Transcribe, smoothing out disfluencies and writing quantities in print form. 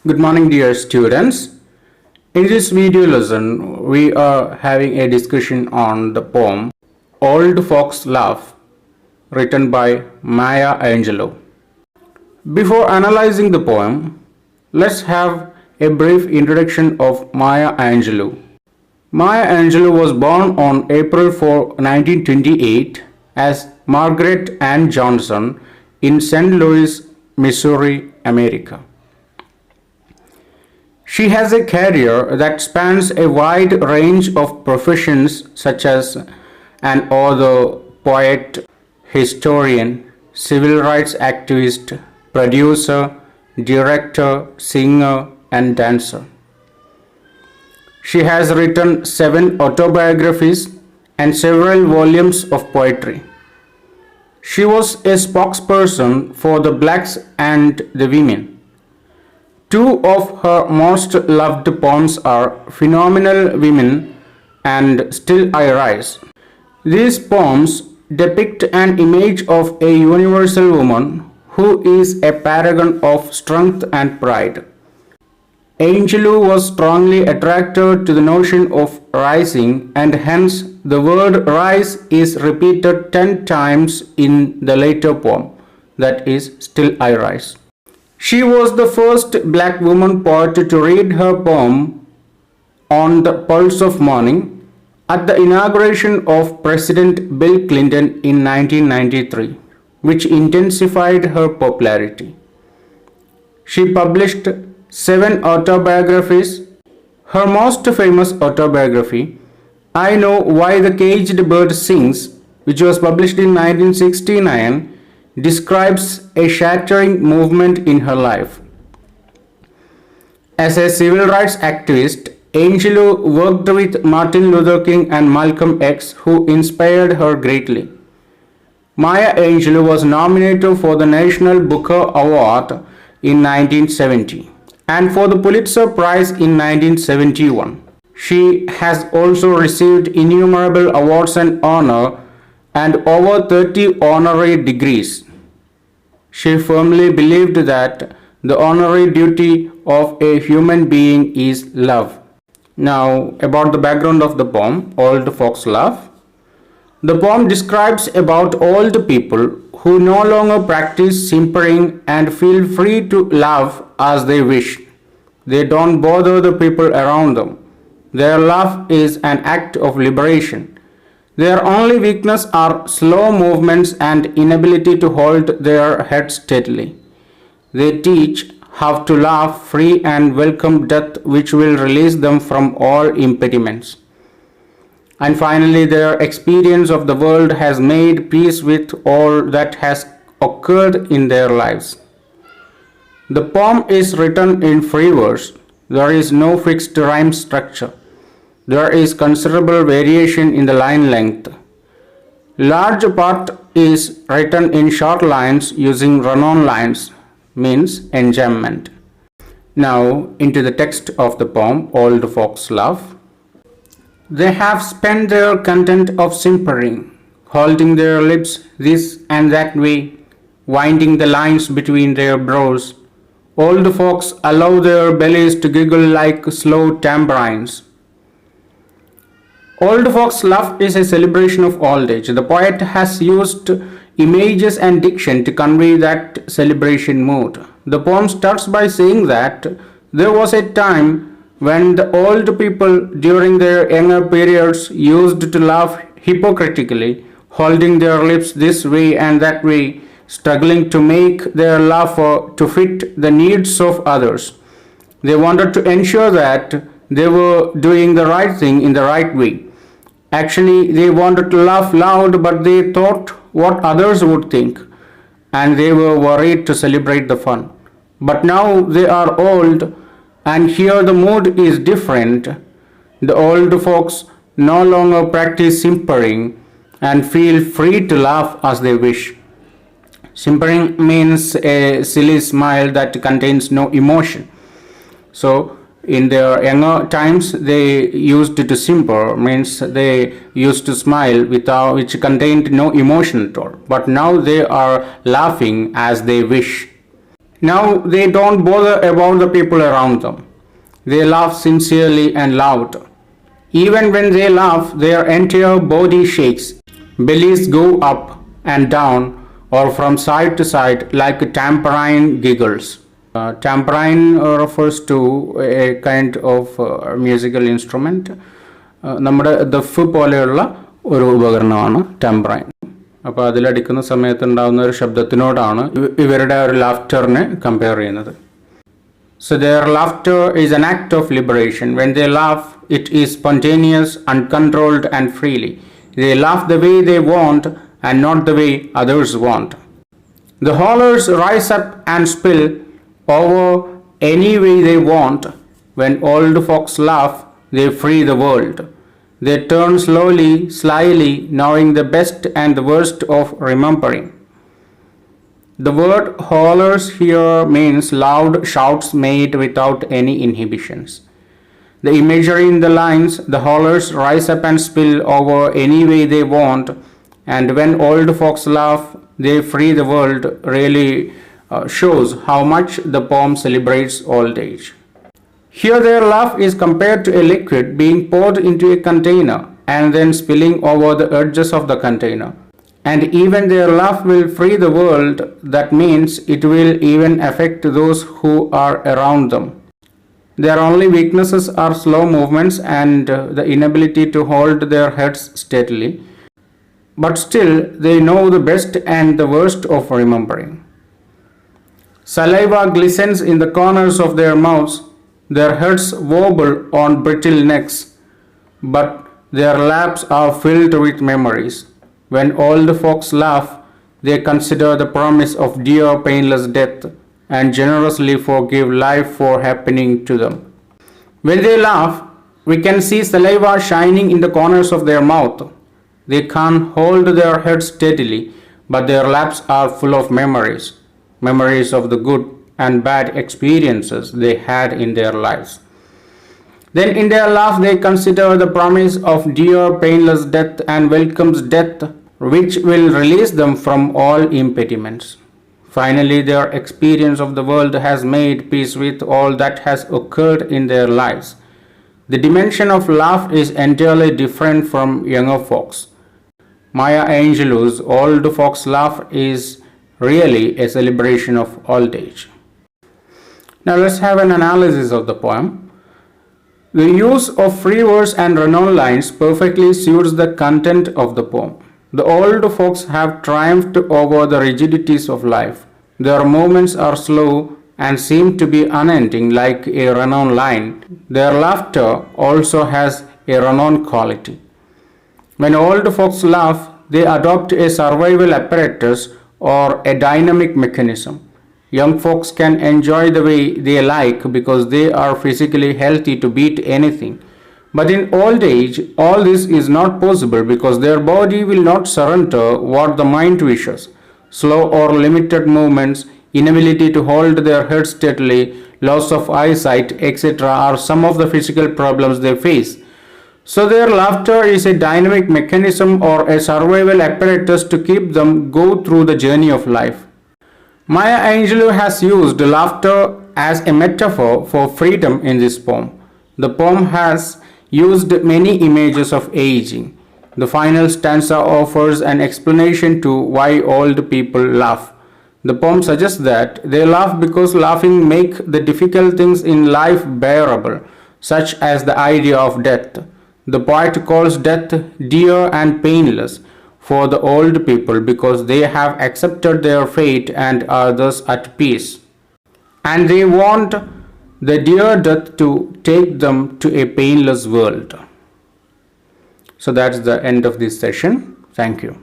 Good morning, dear students. In this video lesson, we are having a discussion on the poem Old Folks Laugh, written by Maya Angelou. Before analyzing the poem, let's have a brief introduction of Maya Angelou. Maya Angelou was born on April 4, 1928 as Margaret Ann Johnson in St. Louis, Missouri, America. She has a career that spans a wide range of professions such as an author, poet, historian, civil rights activist, producer, director, singer, and dancer. She has written 7 autobiographies and several volumes of poetry. She was a spokesperson for the blacks and the women. 2 of her most loved poems are Phenomenal Women and Still I Rise. These poems depict an image of a universal woman who is a paragon of strength and pride. Angelou was strongly attracted to the notion of rising, and hence the word rise is repeated 10 times in the later poem, that is, Still I Rise. She was the first black woman poet to read her poem on the Pulse of Morning at the inauguration of President Bill Clinton in 1993, which intensified her popularity. She published 7 autobiographies. Her most famous autobiography, I Know Why the Caged Bird Sings, which was published in 1969, describes a shattering movement in her life. As a civil rights activist, Angelou worked with Martin Luther King and Malcolm X, who inspired her greatly. Maya Angelou was nominated for the National Booker Award in 1970 and for the Pulitzer Prize in 1971. She has also received innumerable awards and honor and over 30 honorary degrees. She firmly believed that the honorary duty of a human being is love. Now, about the background of the poem, Old Folks Laugh. The poem describes about old people who no longer practice simpering and feel free to laugh as they wish. They don't bother the people around them. Their laugh is an act of liberation. Their only weakness are slow movements and inability to hold their heads steadily. They teach how to laugh free and welcome death, which will release them from all impediments. And finally, their experience of the world has made peace with all that has occurred in their lives. The poem is written in free verse. There is no fixed rhyme structure. There is considerable variation in the line length. Large part is written in short lines using run-on lines, means enjambment. Now into the text of the poem, Old Folks Laugh. They have spent their content of simpering, holding their lips this and that way, winding the lines between their brows. Old folks allow their bellies to giggle like slow tambourines. Old Folks Laugh is a celebration of old age. The poet has used images and diction to convey that celebration mood. The poem starts by saying that there was a time when the old people during their younger periods used to laugh hypocritically, holding their lips this way and that way, struggling to make their laughter to fit the needs of others. They wanted to ensure that they were doing the right thing in the right way. Actually, they wanted to laugh loud, but they thought what others would think, and they were worried to celebrate the fun. But now they are old, and here the mood is different. The old folks no longer practice simpering and feel free to laugh as they wish. Simpering means a silly smile that contains no emotion. So, in their younger times, they used to simper, means they used to smile which contained no emotion at all. But now they are laughing as they wish. Now they don't bother about the people around them. They laugh sincerely and loud. Even when they laugh, their entire body shakes. Bellies go up and down or from side to side like a tambourine giggles. Tambourine refers to a kind of musical instrument. നമ്മുടെ ദഫ് പോലെയുള്ള ഒരു ഉപകരണമാണ് ടാംബ്രൈൻ. അപ്പോൾ അതിലടിക്കുന്ന സമയത്ത് ഉണ്ടാകുന്ന ഒരു ശബ്ദത്തിനോടാണ് ഇവരുടെ ഒരു ലാഫ്റ്ററിനെ കമ്പയർ ചെയ്യുന്നത്. So their laughter is an act of liberation. When they laugh, it is spontaneous, uncontrolled and freely. They laugh the way they want and not the way others want. The howlers rise up and spill over any way they want. When old folks laugh, they free the world. They turn slowly, slyly, knowing the best and the worst of remembering. The word howlers here means loud shouts made without any inhibitions. The imagery in the lines, the howlers rise up and spill over any way they want, and when old folks laugh, they free the world, really shows how much the poem celebrates old age. Here their laugh is compared to a liquid being poured into a container and then spilling over the edges of the container. And even their laugh will free the world. That means it will even affect those who are around them. Their only weaknesses are slow movements and the inability to hold their heads steadily. But still, they know the best and the worst of remembering. Saliva glistens in the corners of their mouths. Their heads wobble on brittle necks, but their laps are filled with memories. When old folks laugh, they consider the promise of dear painless death and generously forgive life for happening to them. When they laugh, we can see saliva shining in the corners of their mouth. They can't hold their heads steadily, but their laps are full of memories, memories of the good and bad experiences they had in their lives. Then in their laugh they consider the promise of dear painless death and welcomes death, which will release them from all impediments. Finally, their experience of the world has made peace with all that has occurred in their lives. The dimension of laugh is entirely different from younger folks. Maya Angelou's old folks laugh is really a celebration of old age. Now let's have an analysis of the poem. The use of free verse and run-on lines perfectly suits the content of the poem. The old folks have triumphed over the rigidities of life. Their movements are slow and seem to be unending like a run-on line. Their laughter also has a run-on quality. When old folks laugh, they adopt a survival apparatus or a dynamic mechanism. Young folks can enjoy the way they like because they are physically healthy to beat anything. But in old age, all this is not possible because their body will not surrender what the mind wishes. Slow or limited movements, inability to hold their head steadily, loss of eyesight, etc. are some of the physical problems they face. So their laughter is a dynamic mechanism or a survival apparatus to keep them go through the journey of life. Maya Angelou has used laughter as a metaphor for freedom in this poem. The poem has used many images of aging. The final stanza offers an explanation to why old people laugh. The poem suggests that they laugh because laughing makes the difficult things in life bearable, such as the idea of death. The poet calls death dear and painless for the old people because they have accepted their fate and are thus at peace. And they want the dear death to take them to a painless world. So that's the end of this session. Thank you.